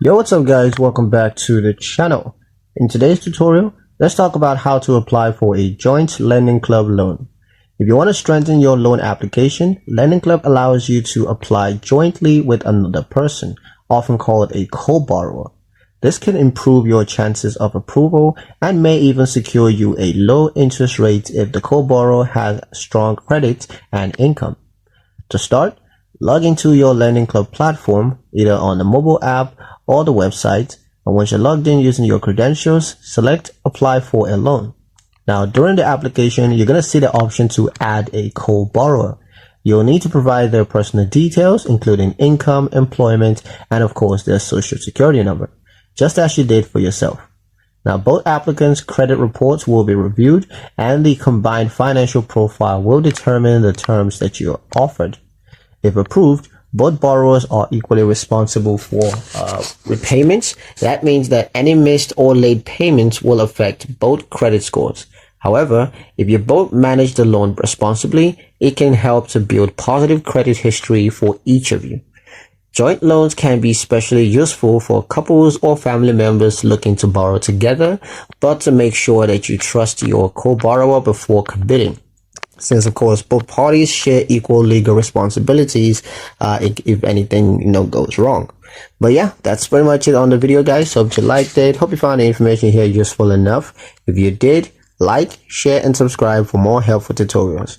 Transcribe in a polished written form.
Yo, what's up guys, welcome back to the channel. In today's tutorial, let's talk about how to apply for a joint Lendingclub loan. If you want to strengthen your loan application, Lendingclub allows you to apply jointly with another person, often called a co-borrower. This can improve your chances of approval and may even secure you a low interest rate if the co-borrower has strong credit and income. To start, log into your Lendingclub platform, either on the mobile app or the website, and once you're logged in using your credentials, select Apply for a Loan. Now, during the application, you're going to see the option to add a co-borrower. You'll need to provide their personal details, including income, employment, and of course their social security number, just as you did for yourself. Now, both applicants' credit reports will be reviewed, and the combined financial profile will determine the terms that you are offered. If approved, both borrowers are equally responsible for repayments. That means that any missed or late payments will affect both credit scores. However, if you both manage the loan responsibly, it can help to build positive credit history for each of you. Joint loans can be especially useful for couples or family members looking to borrow together, but to make sure that you trust your co-borrower before committing, since of course both parties share equal legal responsibilities if anything goes wrong. But yeah, that's pretty much it on the video, guys. So hope you liked it. Hope you found the information here useful enough. If you did, like, share, and subscribe for more helpful tutorials.